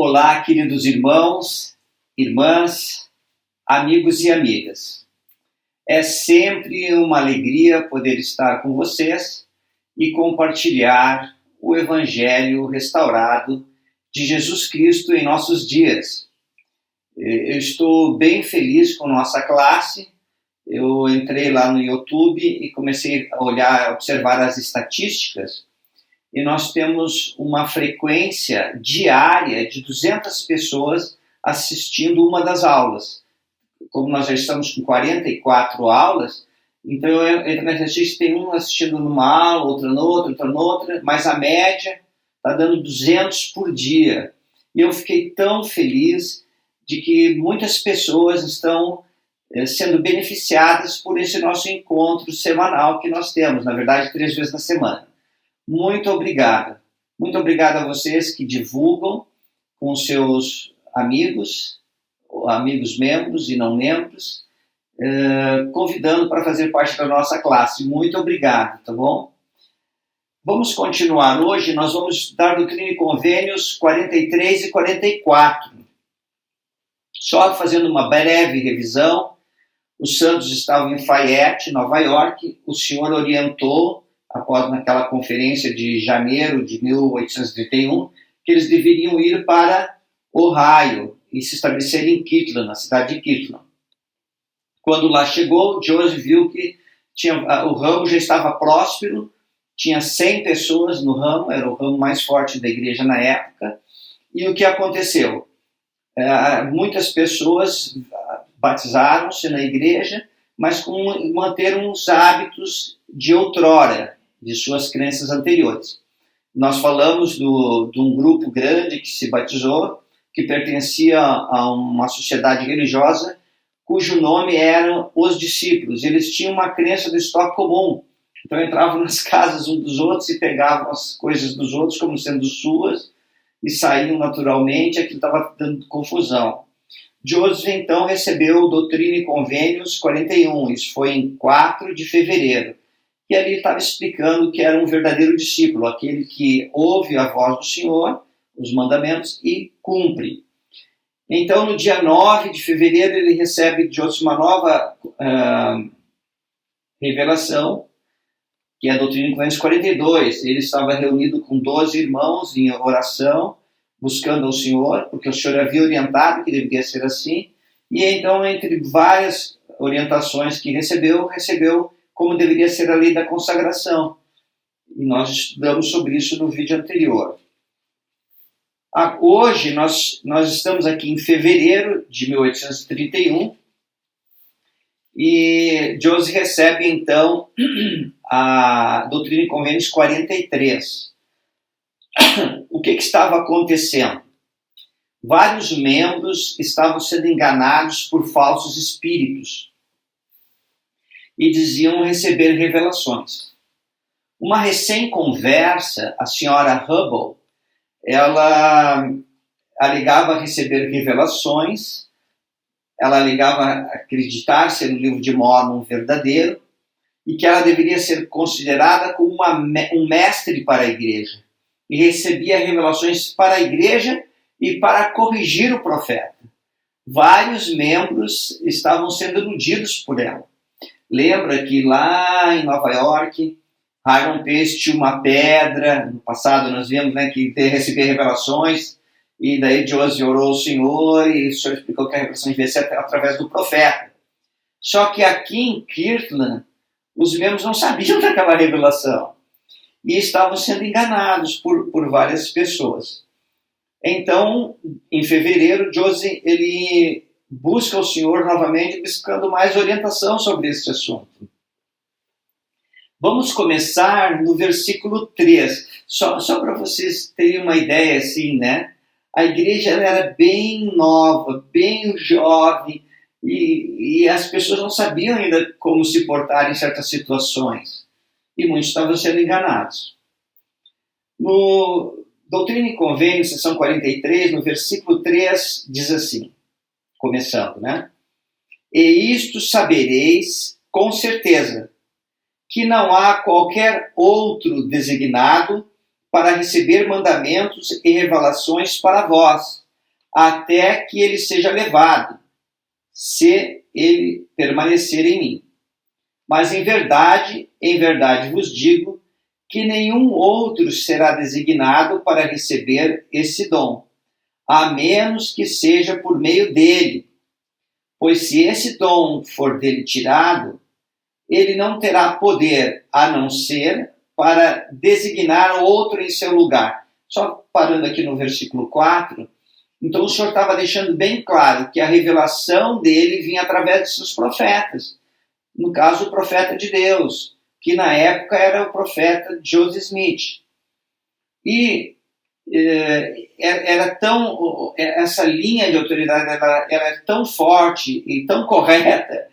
Olá, queridos irmãos, irmãs, amigos e amigas. É sempre uma alegria poder estar com vocês e compartilhar o Evangelho restaurado de Jesus Cristo em nossos dias. Eu estou bem feliz com nossa classe. Eu entrei lá no YouTube e comecei a observar as estatísticas. E nós temos uma frequência diária de 200 pessoas assistindo uma das aulas. Como nós já estamos com 44 aulas, então entre as estatísticas tem um assistindo numa aula, outra noutra, mas a média está dando 200 por dia. E eu fiquei tão feliz de que muitas pessoas estão sendo beneficiadas por esse nosso encontro semanal que nós temos, na verdade 3 vezes na semana. Muito obrigado. Muito obrigado a vocês que divulgam com seus amigos membros e não membros, convidando para fazer parte da nossa classe. Muito obrigado, tá bom? Vamos continuar hoje, nós vamos estudar Doutrina e Convênios 43 e 44. Só fazendo uma breve revisão, os santos estavam em Fayette, Nova York, o Senhor orientou após naquela conferência de janeiro de 1831, que eles deveriam ir para Ohio e se estabelecer em Kirtland, na cidade de Kirtland. Quando lá chegou, Joseph viu que o ramo já estava próspero, tinha 100 pessoas no ramo, era o ramo mais forte da igreja na época, e o que aconteceu? Muitas pessoas batizaram-se na igreja, mas manteram os hábitos de outrora, de suas crenças anteriores. Nós falamos de um grupo grande que se batizou, que pertencia a uma sociedade religiosa, cujo nome eram os discípulos. Eles tinham uma crença do estoque comum, então entravam nas casas uns dos outros e pegavam as coisas dos outros como sendo suas e saíam naturalmente, aquilo estava dando confusão. Joseph, então, recebeu Doutrina e Convênios 41, isso foi em 4 de fevereiro. E ali estava explicando que era um verdadeiro discípulo, aquele que ouve a voz do Senhor, os mandamentos, e cumpre. Então, no dia 9 de fevereiro, ele recebe de Joseph uma nova revelação, que é a Doutrina e Convênios 42. Ele estava reunido com 12 irmãos em oração, buscando ao Senhor, porque o Senhor havia orientado que deveria ser assim, e então, entre várias orientações que recebeu como deveria ser a lei da consagração. E nós estudamos sobre isso no vídeo anterior. Hoje, nós estamos aqui em fevereiro de 1831, e Joseph recebe, então, a Doutrina e Convênios 43. O que estava acontecendo? Vários membros estavam sendo enganados por falsos espíritos e diziam receber revelações. Uma recém-conversa, a senhora Hubble, ela alegava receber revelações, ela alegava acreditar ser o livro de Mórmon verdadeiro e que ela deveria ser considerada como um mestre para a igreja e recebia revelações para a igreja e para corrigir o profeta. Vários membros estavam sendo iludidos por ela. Lembra que lá em Nova York, Hiram Pace tinha uma pedra, no passado nós vimos, que recebia revelações, e daí Joseph orou ao Senhor, e o Senhor explicou que a revelação devia ser através do profeta. Só que aqui em Kirtland, os membros não sabiam daquela revelação, e estavam sendo enganados por várias pessoas. Então, em fevereiro, Joseph, ele busca o Senhor novamente, buscando mais orientação sobre esse assunto. Vamos começar no versículo 3. Só para vocês terem uma ideia, assim, A igreja era bem nova, bem jovem, e as pessoas não sabiam ainda como se portar em certas situações. E muitos estavam sendo enganados. No Doutrina e Convênios, seção 43, no versículo 3, diz assim, começando, E isto sabereis com certeza, que não há qualquer outro designado para receber mandamentos e revelações para vós, até que ele seja levado, se ele permanecer em mim. Mas em verdade vos digo que nenhum outro será designado para receber esse dom, a menos que seja por meio dele. Pois se esse dom for dele tirado, ele não terá poder, a não ser para designar outro em seu lugar. Só parando aqui no versículo 4, então o Senhor estava deixando bem claro que a revelação dele vinha através de seus profetas. No caso, o profeta de Deus, que na época era o profeta Joseph Smith. E essa linha de autoridade era tão forte e tão correta,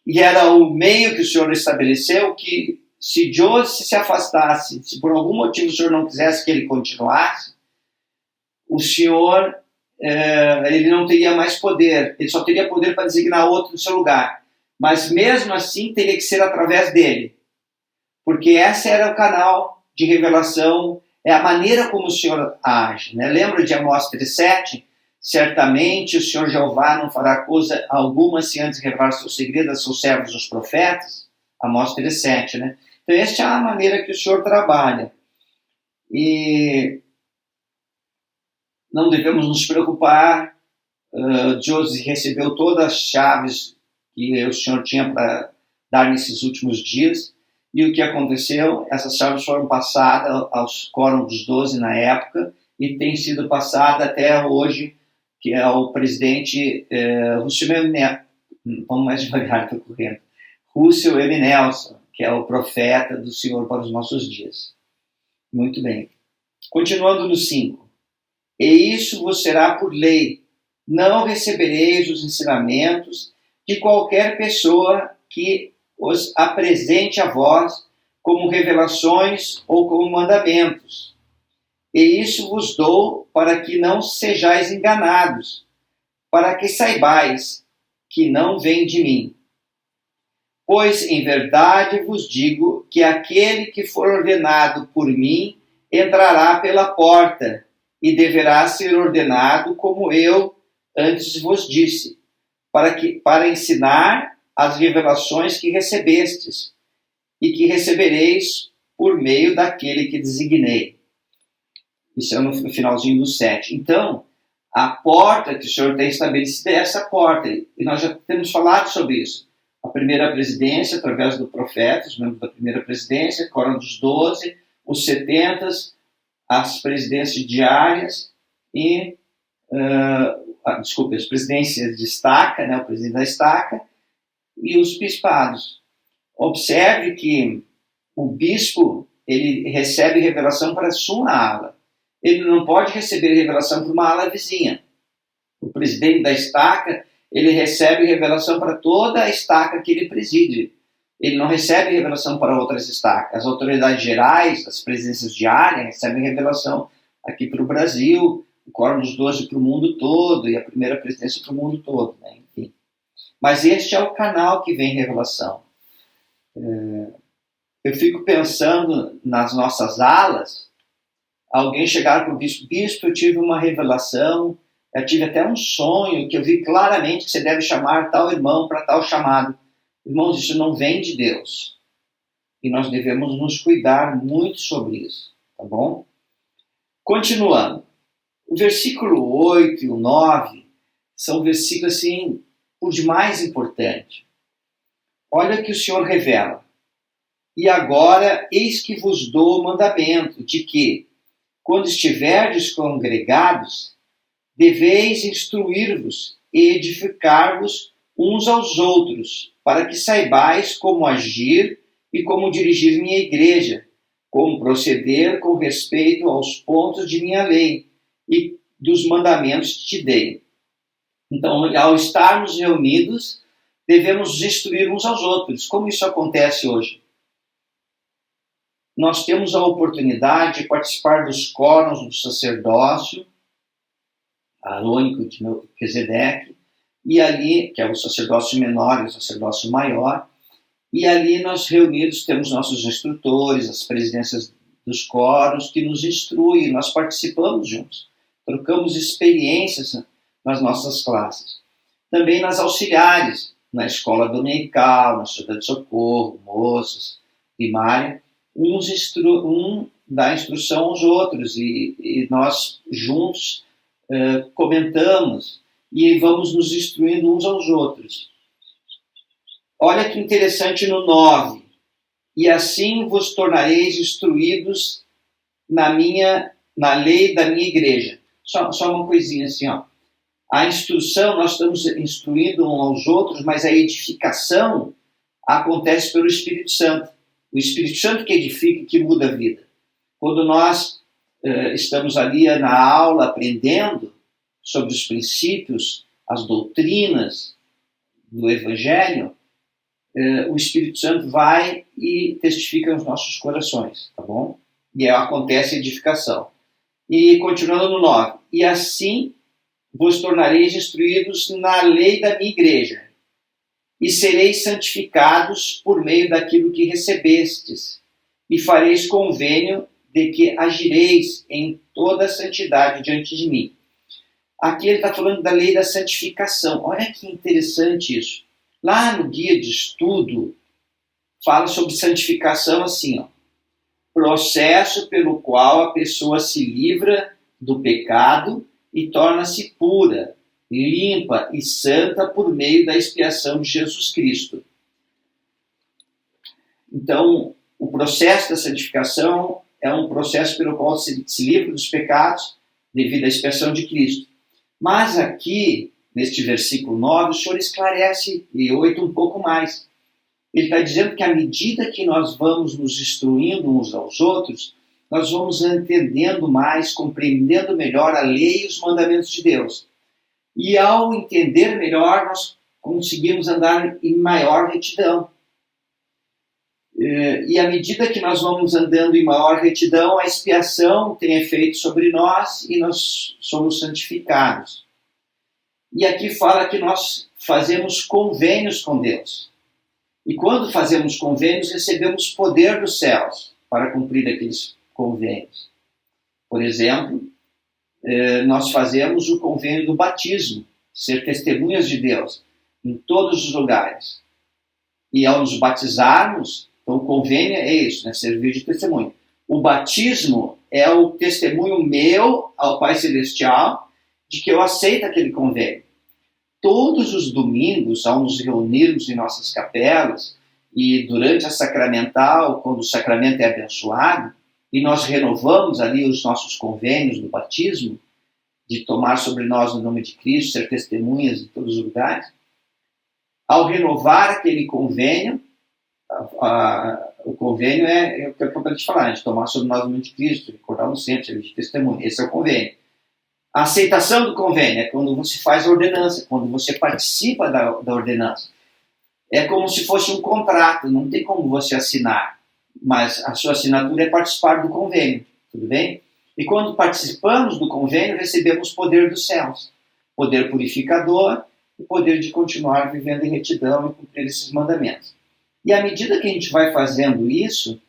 e era o meio que o Senhor estabeleceu, que se Joseph se afastasse, se por algum motivo o Senhor não quisesse que ele continuasse, o Senhor ele não teria mais poder, ele só teria poder para designar outro no seu lugar. Mas mesmo assim teria que ser através dele, porque esse era o canal de revelação, é a maneira como o Senhor age. Né? Lembra de Amós 3,7? Certamente o Senhor Jeová não fará coisa alguma se antes revelar seu segredo a seus servos, os profetas. Amós 3,7. Né? Então esta é a maneira que o Senhor trabalha. E não devemos nos preocupar. Joseph recebeu todas as chaves que o Senhor tinha para dar nesses últimos dias. E o que aconteceu? Essas chaves foram passadas aos Quórum dos 12 na época e tem sido passada até hoje, que é o presidente Russell M. Nelson. Vamos mais devagar, estou correndo. Russell M. Nelson, que é o profeta do Senhor para os nossos dias. Muito bem. Continuando no 5. E isso vos será por lei. Não recebereis os ensinamentos de qualquer pessoa que os apresente a vós como revelações ou como mandamentos. E isso vos dou para que não sejais enganados, para que saibais que não vem de mim. Pois em verdade vos digo que aquele que for ordenado por mim entrará pela porta e deverá ser ordenado como eu antes vos disse, para ensinar as revelações que recebestes e que recebereis por meio daquele que designei. Isso é no finalzinho do 7. Então, a porta que o Senhor tem estabelecido é essa porta, e nós já temos falado sobre isso. A primeira presidência, através do profeta, os membros da primeira presidência, Quórum dos 12, os 70, as presidências diárias e, as presidências de estaca, né, o presidente da estaca, e os bispados. Observe que o bispo ele recebe revelação para a sua ala. Ele não pode receber revelação para uma ala vizinha. O presidente da estaca ele recebe revelação para toda a estaca que ele preside. Ele não recebe revelação para outras estacas. As autoridades gerais, as presidências diárias, recebem revelação aqui para o Brasil, o Quórum dos 12 para o mundo todo e a primeira presidência para o mundo todo, né? Enfim. Mas este é o canal que vem revelação. Eu fico pensando nas nossas alas, alguém chegar para o bispo, eu tive uma revelação, eu tive até um sonho que eu vi claramente que você deve chamar tal irmão para tal chamado. Irmãos, isso não vem de Deus. E nós devemos nos cuidar muito sobre isso, tá bom? Continuando. O versículo 8 e o 9 são versículos, assim, por demais importantes. Olha que o Senhor revela. E agora, eis que vos dou o mandamento de que, quando estiverdes congregados, deveis instruir-vos e edificar-vos uns aos outros, para que saibais como agir e como dirigir minha igreja, como proceder com respeito aos pontos de minha lei e dos mandamentos que te dei. Então, ao estarmos reunidos, devemos nos instruir uns aos outros. Como isso acontece hoje? Nós temos a oportunidade de participar dos quórums do sacerdócio, arônico de Melquisedeque, e ali, que é o sacerdócio menor e o sacerdócio maior, e ali nós reunidos temos nossos instrutores, as presidências dos quórums que nos instruem, nós participamos juntos. trocamos experiências nas nossas classes. Também nas auxiliares, na escola dominical, na estudante de socorro, moças, primária, um dá instrução aos outros e nós juntos comentamos e vamos nos instruindo uns aos outros. Olha que interessante no 9. E assim vos tornareis instruídos na lei da minha igreja. Só uma coisinha assim, ó. A instrução, nós estamos instruindo uns aos outros, mas a edificação acontece pelo Espírito Santo. O Espírito Santo que edifica e que muda a vida. Quando nós estamos ali na aula aprendendo sobre os princípios, as doutrinas do Evangelho, o Espírito Santo vai e testifica nos nossos corações, tá bom? E acontece a edificação. E continuando no 9. E assim vos tornareis instruídos na lei da minha igreja, e sereis santificados por meio daquilo que recebestes, e fareis convênio de que agireis em toda a santidade diante de mim. Aqui ele está falando da lei da santificação. Olha que interessante isso. Lá no guia de estudo, fala sobre santificação assim, ó. Processo pelo qual a pessoa se livra do pecado e torna-se pura, limpa e santa por meio da expiação de Jesus Cristo. Então, o processo da santificação é um processo pelo qual se livra dos pecados devido à expiação de Cristo. Mas aqui, neste versículo 9, o Senhor esclarece e 8 um pouco mais. Ele está dizendo que à medida que nós vamos nos instruindo uns aos outros, nós vamos entendendo mais, compreendendo melhor a lei e os mandamentos de Deus. E ao entender melhor, nós conseguimos andar em maior retidão. E à medida que nós vamos andando em maior retidão, a expiação tem efeito sobre nós e nós somos santificados. E aqui fala que nós fazemos convênios com Deus. E quando fazemos convênios, recebemos poder dos céus para cumprir aqueles convênios. Por exemplo, nós fazemos o convênio do batismo, ser testemunhas de Deus em todos os lugares. E ao nos batizarmos, então o convênio é isso, né? Servir de testemunho. O batismo é o testemunho meu ao Pai Celestial de que eu aceito aquele convênio. Todos os domingos, ao nos reunirmos em nossas capelas e durante a sacramental, quando o sacramento é abençoado, e nós renovamos ali os nossos convênios do batismo, de tomar sobre nós o nome de Cristo, ser testemunhas em todos os lugares, ao renovar aquele convênio, o convênio é o que eu acabei de falar, de tomar sobre nós o nome de Cristo, recordar-nos sempre, ser de testemunha. Esse é o convênio. A aceitação do convênio é quando você faz a ordenança, quando você participa da ordenança. É como se fosse um contrato, não tem como você assinar, mas a sua assinatura é participar do convênio, tudo bem? E quando participamos do convênio, recebemos poder dos céus, poder purificador e poder de continuar vivendo em retidão e cumprir esses mandamentos. E à medida que a gente vai fazendo isso,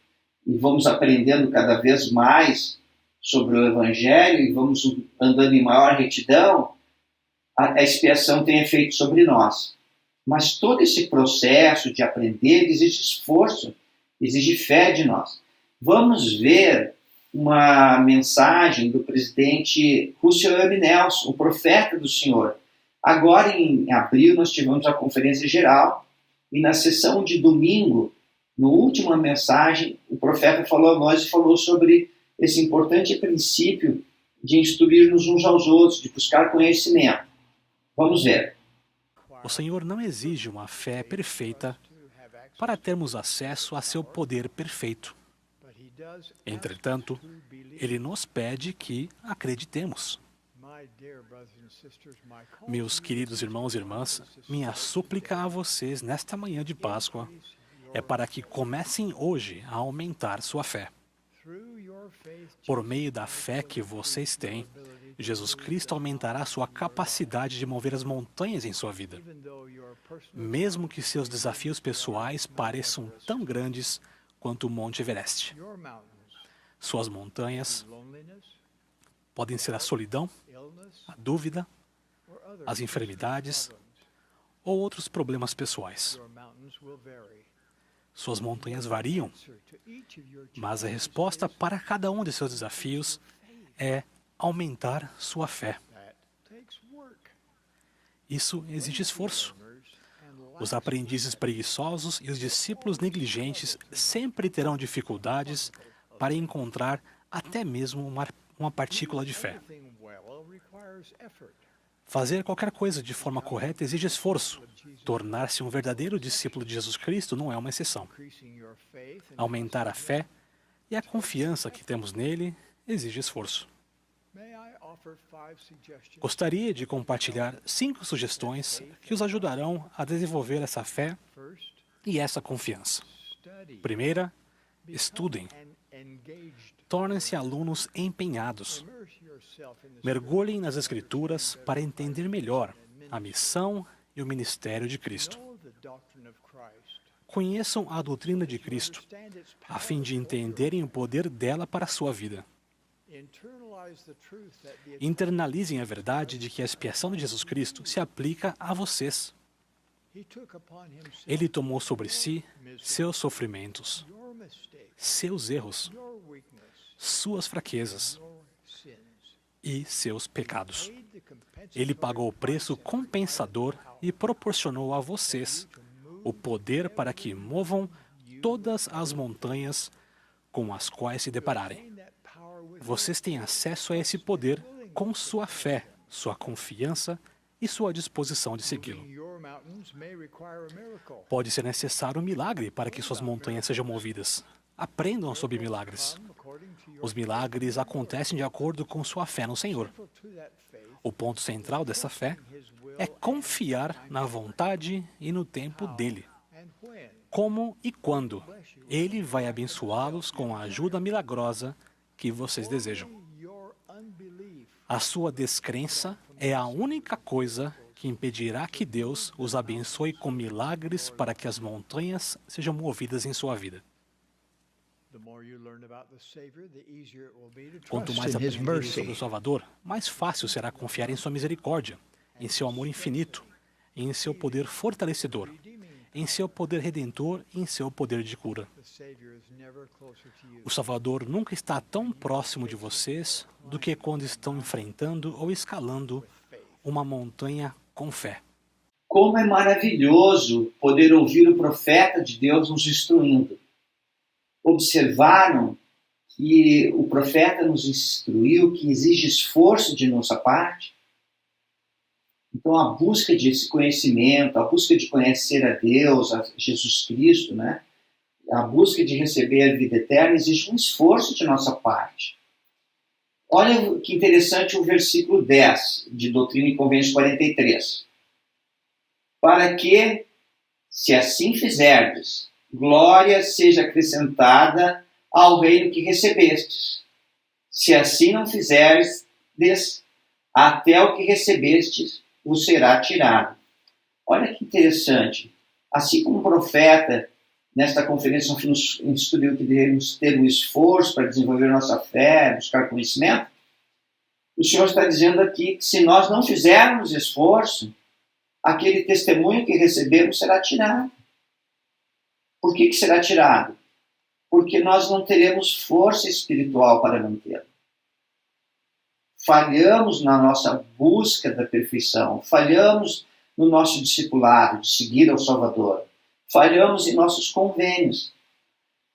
e vamos aprendendo cada vez mais sobre o Evangelho, e vamos andando em maior retidão, a expiação tem efeito sobre nós. Mas todo esse processo de aprender exige esforço, exige fé de nós. Vamos ver uma mensagem do presidente Russell M. Nelson, o profeta do Senhor. Agora, em abril, nós tivemos a conferência geral, e na sessão de domingo, na última mensagem, o profeta falou a nós e falou sobre esse importante princípio de instruir-nos uns aos outros, de buscar conhecimento. Vamos ver. O Senhor não exige uma fé perfeita para termos acesso a seu poder perfeito. Entretanto, Ele nos pede que acreditemos. Meus queridos irmãos e irmãs, minha súplica a vocês nesta manhã de Páscoa é para que comecem hoje a aumentar sua fé. Por meio da fé que vocês têm, Jesus Cristo aumentará sua capacidade de mover as montanhas em sua vida. Mesmo que seus desafios pessoais pareçam tão grandes quanto o Monte Everest. Suas montanhas Podem ser a solidão, a dúvida, as enfermidades ou outros problemas pessoais. Suas montanhas variam, mas a resposta para cada um de seus desafios é aumentar sua fé. Isso exige esforço. Os aprendizes preguiçosos e os discípulos negligentes sempre terão dificuldades para encontrar até mesmo uma partícula de fé. Fazer qualquer coisa de forma correta exige esforço. Tornar-se um verdadeiro discípulo de Jesus Cristo não é uma exceção. Aumentar a fé e a confiança que temos nele exige esforço. Gostaria de compartilhar 5 sugestões que os ajudarão a desenvolver essa fé e essa confiança. Primeira, estudem. Tornem-se alunos empenhados. Mergulhem nas Escrituras para entender melhor a missão e o ministério de Cristo. Conheçam a doutrina de Cristo, a fim de entenderem o poder dela para a sua vida. Internalizem a verdade de que a expiação de Jesus Cristo se aplica a vocês. Ele tomou sobre si seus sofrimentos, seus erros, suas fraquezas e seus pecados. Ele pagou o preço compensador e proporcionou a vocês o poder para que movam todas as montanhas com as quais se depararem. Vocês têm acesso a esse poder com sua fé, sua confiança e sua disposição de segui-lo. Pode ser necessário um milagre para que suas montanhas sejam movidas. Aprendam sobre milagres. Os milagres acontecem de acordo com sua fé no Senhor. O ponto central dessa fé é confiar na vontade e no tempo dele. Como e quando ele vai abençoá-los com a ajuda milagrosa que vocês desejam. A sua descrença é a única coisa que impedirá que Deus os abençoe com milagres para que as montanhas sejam movidas em sua vida. Quanto mais aprenderem sobre o Salvador, mais fácil será confiar em sua misericórdia, em seu amor infinito, em seu poder fortalecedor, em seu poder redentor e em seu poder de cura. O Salvador nunca está tão próximo de vocês do que quando estão enfrentando ou escalando uma montanha com fé. Como é maravilhoso poder ouvir o profeta de Deus nos instruindo. Observaram que o profeta nos instruiu que exige esforço de nossa parte? Então, a busca desse conhecimento, a busca de conhecer a Deus, a Jesus Cristo, né? A busca de receber a vida eterna exige um esforço de nossa parte. Olha que interessante o versículo 10 de Doutrina e Convênios 43. Para que, se assim fizerdes, glória seja acrescentada ao reino que recebestes. Se assim não fizerdes, até o que recebestes vos será tirado. Olha que interessante. Assim como o profeta, nesta conferência, nos instruiu que devemos ter um esforço para desenvolver nossa fé, buscar conhecimento, o Senhor está dizendo aqui que se nós não fizermos esforço, aquele testemunho que recebemos será tirado. Por que será tirado? Porque nós não teremos força espiritual para mantê-lo. Falhamos na nossa busca da perfeição, falhamos no nosso discipulado, de seguir ao Salvador, falhamos em nossos convênios.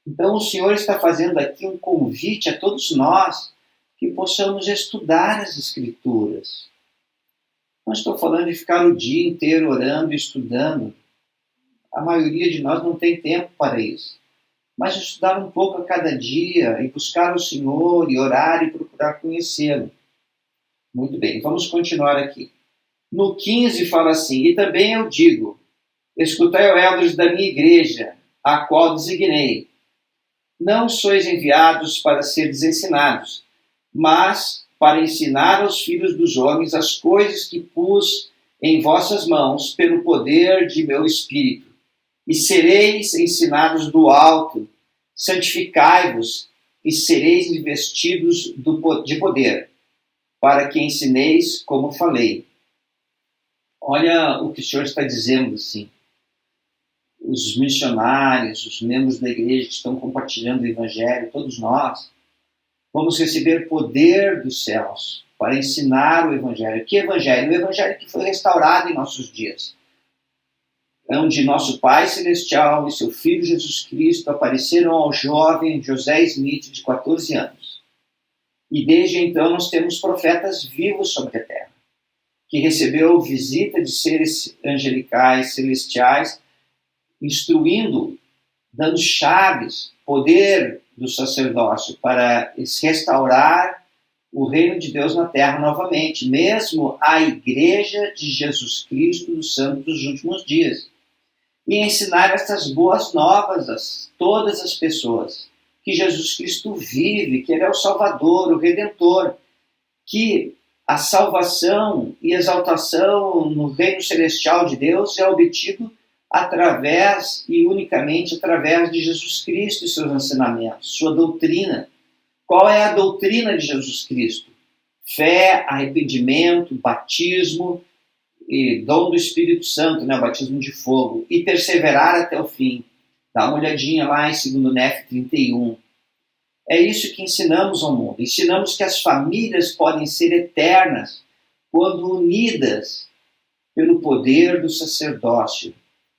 Então o Senhor está fazendo aqui um convite a todos nós que possamos estudar as Escrituras. Não estou falando de ficar o dia inteiro orando e estudando. A maioria de nós não tem tempo para isso. Mas estudar um pouco a cada dia e buscar o Senhor e orar e procurar conhecê-lo. Muito bem, vamos continuar aqui. No 15 fala assim, e também eu digo, escutai, ó elders da minha igreja, a qual designei. Não sois enviados para seres ensinados, mas para ensinar aos filhos dos homens as coisas que pus em vossas mãos pelo poder de meu Espírito. E sereis ensinados do alto, santificai-vos e sereis investidos de poder. para que ensineis como falei. Olha o que o Senhor está dizendo, assim. Os missionários, os membros da igreja que estão compartilhando o Evangelho, todos nós, vamos receber poder dos céus para ensinar o Evangelho. Que Evangelho? O Evangelho que foi restaurado em nossos dias. Onde nosso Pai Celestial e seu Filho Jesus Cristo apareceram ao jovem José Smith, de 14 anos. E desde então nós temos profetas vivos sobre a terra, que recebeu visita de seres angelicais, celestiais, instruindo, dando chaves, poder do sacerdócio para restaurar o reino de Deus na terra novamente, mesmo a igreja de Jesus Cristo dos santos dos últimos dias. E ensinar essas boas novas a todas as pessoas, que Jesus Cristo vive, que Ele é o Salvador, o Redentor, que a salvação e exaltação no reino celestial de Deus é obtido através e unicamente através de Jesus Cristo e seus ensinamentos, sua doutrina. Qual é a doutrina de Jesus Cristo? Fé, arrependimento, batismo e dom do Espírito Santo, né, o batismo de fogo, e perseverar até o fim. Dá uma olhadinha lá em 2 Nef 31. É isso que ensinamos ao mundo. Ensinamos que as famílias podem ser eternas quando unidas pelo poder do sacerdócio,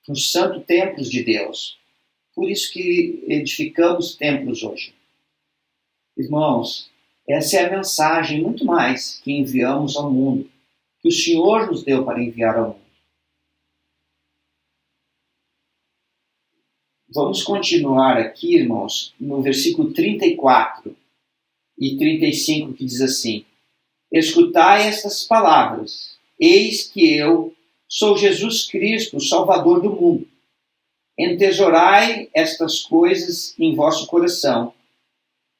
nos santos templos de Deus. Por isso que edificamos templos hoje. Irmãos, essa é a mensagem, muito mais, que enviamos ao mundo, que o Senhor nos deu para enviar ao mundo. Vamos continuar aqui, irmãos, no versículo 34 e 35, que diz assim: escutai estas palavras, eis que eu sou Jesus Cristo, o Salvador do mundo. Entesourai estas coisas em vosso coração,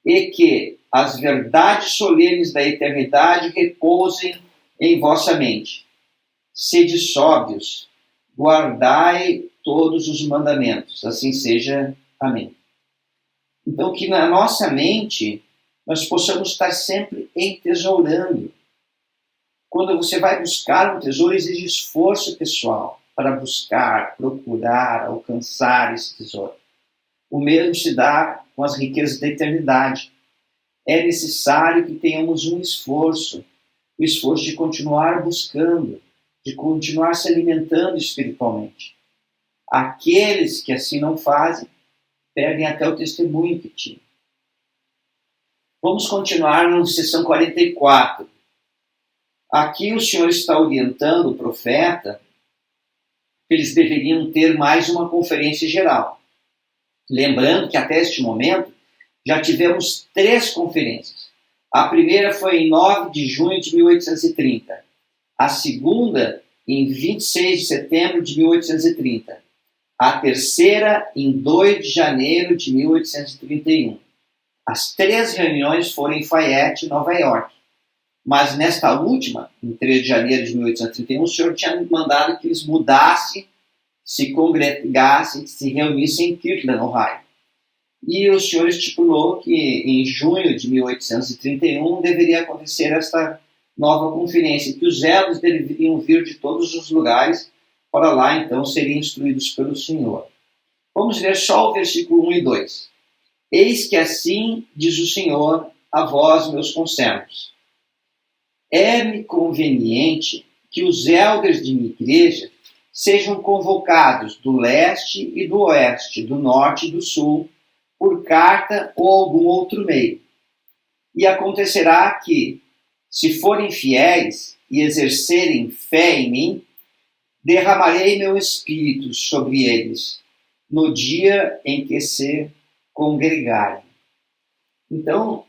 e que as verdades solenes da eternidade repousem em vossa mente. Sede sóbrios, guardai todos os mandamentos, assim seja. Amém. Então, que na nossa mente nós possamos estar sempre entesourando. Quando você vai buscar um tesouro, exige esforço pessoal para buscar, procurar, alcançar esse tesouro. O mesmo se dá com as riquezas da eternidade. É necessário que tenhamos um esforço, o esforço de continuar buscando, de continuar se alimentando espiritualmente. Aqueles que assim não fazem, perdem até o testemunho que tinham. Vamos continuar na sessão 44. Aqui o Senhor está orientando o profeta que eles deveriam ter mais uma conferência geral. Lembrando que até este momento já tivemos 3 conferências. A primeira foi em 9 de junho de 1830. A segunda em 26 de setembro de 1830. A terceira em 2 de janeiro de 1831. As 3 reuniões foram em Fayette, Nova York. Mas nesta última, em 3 de janeiro de 1831, o Senhor tinha mandado que eles mudassem, se congregassem, se reunissem em Kirtland, Ohio. E o Senhor estipulou que em junho de 1831 deveria acontecer esta nova conferência, que os elos deveriam vir de todos os lugares para lá, então, serem instruídos pelo Senhor. Vamos ler só o versículo 1 e 2. Eis que assim diz o Senhor a vós, meus conservos. É-me conveniente que os elders de minha igreja sejam convocados do leste e do oeste, do norte e do sul, por carta ou algum outro meio. E acontecerá que, se forem fiéis e exercerem fé em mim, derramarei meu espírito sobre eles no dia em que se congregarem. Então,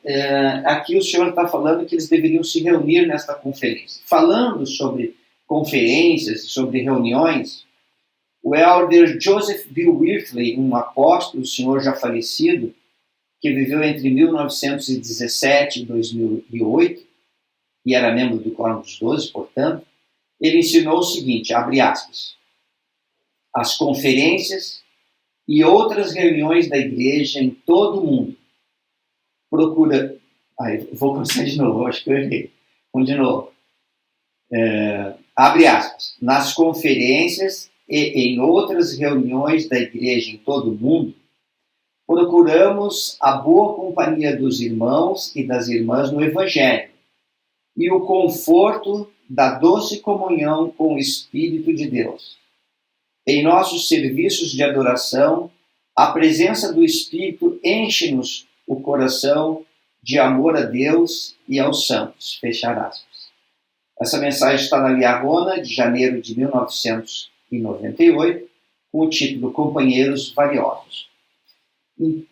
aqui o Senhor está falando que eles deveriam se reunir nesta conferência. Falando sobre conferências, sobre reuniões, o elder Joseph B. Wirthley, um apóstolo, o senhor já falecido, que viveu entre 1917 e 2008, e era membro do Quórum dos 12, portanto, ele ensinou o seguinte, abre aspas, as conferências e outras reuniões da igreja em todo o mundo vou começar de novo, acho que eu errei. de novo. Abre aspas. Nas conferências e em outras reuniões da igreja em todo o mundo, procuramos a boa companhia dos irmãos e das irmãs no Evangelho e o conforto da doce comunhão com o Espírito de Deus. Em nossos serviços de adoração, a presença do Espírito enche-nos o coração de amor a Deus e aos santos. Fechar aspas. Essa mensagem está na Liahona, de janeiro de 1998, com o título Companheiros Valiosos.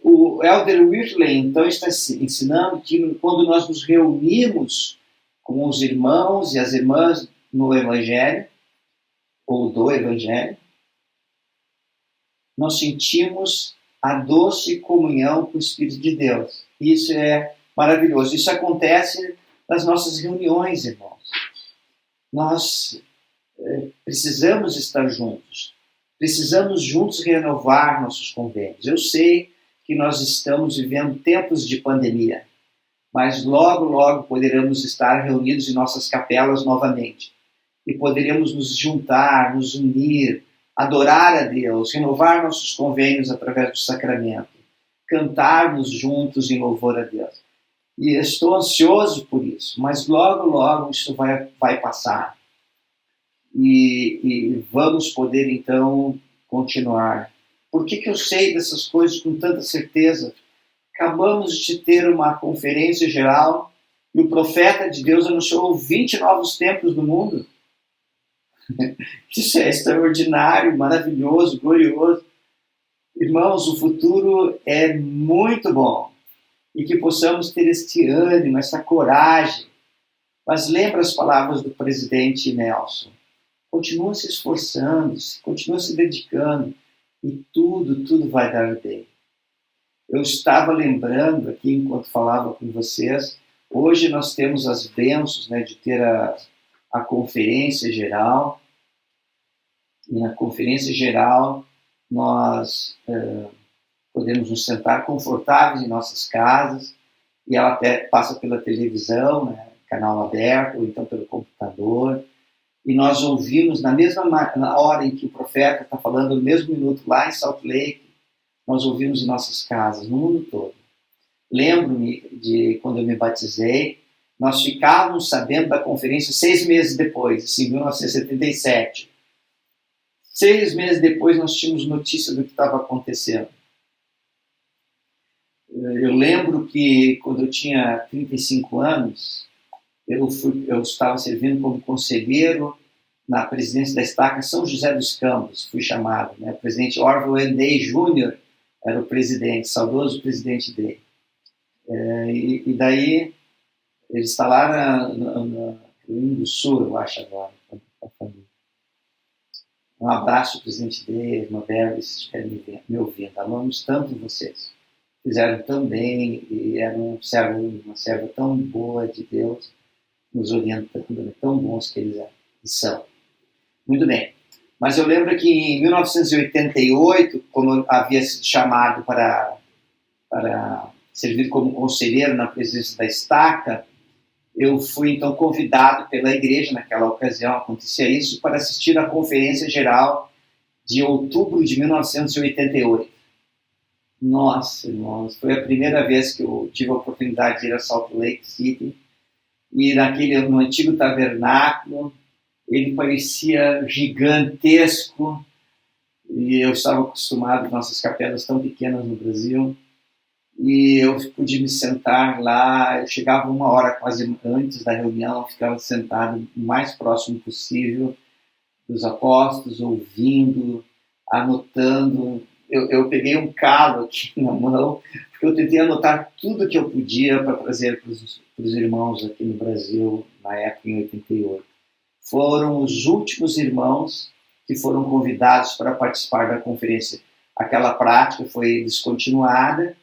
O Elder Whitley, então, está ensinando que quando nós nos reunimos com os irmãos e as irmãs no Evangelho, ou do Evangelho, nós sentimos a doce comunhão com o Espírito de Deus. Isso é maravilhoso. Isso acontece nas nossas reuniões, irmãos. Nós precisamos estar juntos. Precisamos juntos renovar nossos convênios. Eu sei que nós estamos vivendo tempos de pandemia, mas logo, logo poderemos estar reunidos em nossas capelas novamente. E poderemos nos juntar, nos unir, adorar a Deus, renovar nossos convênios através do sacramento, cantarmos juntos em louvor a Deus. E estou ansioso por isso, mas logo, logo isso vai passar. E vamos poder, então, continuar. Por que eu sei dessas coisas com tanta certeza? Acabamos de ter uma conferência geral e o profeta de Deus anunciou 20 novos templos no mundo. Isso é extraordinário, maravilhoso, glorioso. Irmãos, o futuro é muito bom. E que possamos ter este ânimo, essa coragem. Mas lembra as palavras do presidente Nelson. Continua se esforçando, continua se dedicando. E tudo vai dar bem. Eu estava lembrando aqui, enquanto falava com vocês, hoje nós temos as bênçãos, né, de ter a conferência geral. E na conferência geral nós podemos nos sentar confortáveis em nossas casas, e ela até passa pela televisão, né, canal aberto, ou então pelo computador, e nós ouvimos na hora em que o profeta está falando, no mesmo minuto, lá em Salt Lake, nós ouvimos em nossas casas, no mundo todo. Lembro-me de quando eu me batizei, nós ficávamos sabendo da conferência 6 meses depois, em 1977. 6 meses depois nós tínhamos notícia do que estava acontecendo. Eu lembro que quando eu tinha 35 anos, eu estava servindo como conselheiro na presidência da Estaca São José dos Campos, fui chamado, né? O presidente Orville N. Day Jr. era o presidente, saudoso presidente dele. E daí, ele está lá no Rio Grande do Sul, eu acho agora, com a família. Um abraço, presidente dele, irmã Bela, se estiverem me ouvindo. Amamos tanto vocês. Fizeram tão bem e eram uma serva tão boa de Deus, nos orientando, né? Tão bons que eles são. Muito bem. Mas eu lembro que em 1988, como eu havia sido chamado para servir como conselheiro na presidência da Estaca, eu fui então convidado pela igreja, naquela ocasião acontecia isso, para assistir à conferência geral de outubro de 1988. Nossa, irmãos, foi a primeira vez que eu tive a oportunidade de ir a Salt Lake City, e no antigo tabernáculo, ele parecia gigantesco, e eu estava acostumado com nossas capelas tão pequenas no Brasil, e eu pude me sentar lá. Eu chegava 1 hora quase antes da reunião, ficava sentado o mais próximo possível dos apóstolos, ouvindo, anotando. Eu peguei um calo aqui na mão, porque eu tentei anotar tudo que eu podia para trazer para os irmãos aqui no Brasil, na época, em 88. Foram os últimos irmãos que foram convidados para participar da conferência. Aquela prática foi descontinuada,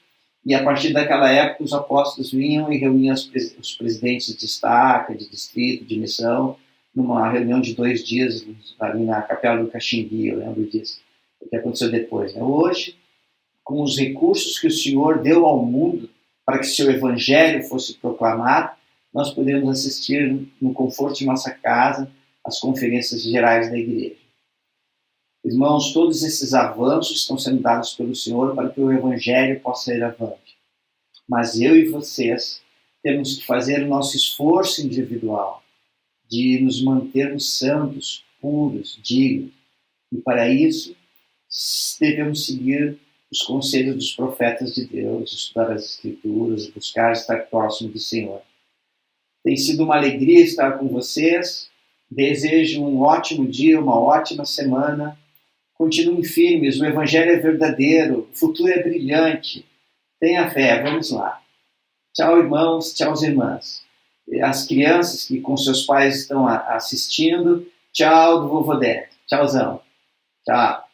e a partir daquela época os apóstolos vinham e reuniam os presidentes de estaca, de distrito, de missão, numa reunião de 2 dias ali na Capela do Caxingui, eu lembro disso, o que aconteceu depois, né? Hoje, com os recursos que o Senhor deu ao mundo para que seu evangelho fosse proclamado, nós podemos assistir no conforto de nossa casa às conferências gerais da igreja. Irmãos, todos esses avanços estão sendo dados pelo Senhor para que o Evangelho possa ir avante. Mas eu e vocês temos que fazer o nosso esforço individual de nos mantermos santos, puros, dignos. E para isso, devemos seguir os conselhos dos profetas de Deus, estudar as Escrituras, buscar estar próximo do Senhor. Tem sido uma alegria estar com vocês. Desejo um ótimo dia, uma ótima semana. Continuem firmes, o Evangelho é verdadeiro, o futuro é brilhante. Tenha fé, vamos lá. Tchau, irmãos, tchau, irmãs. As crianças que com seus pais estão assistindo, tchau do vovô Dé. Tchauzão. Tchau.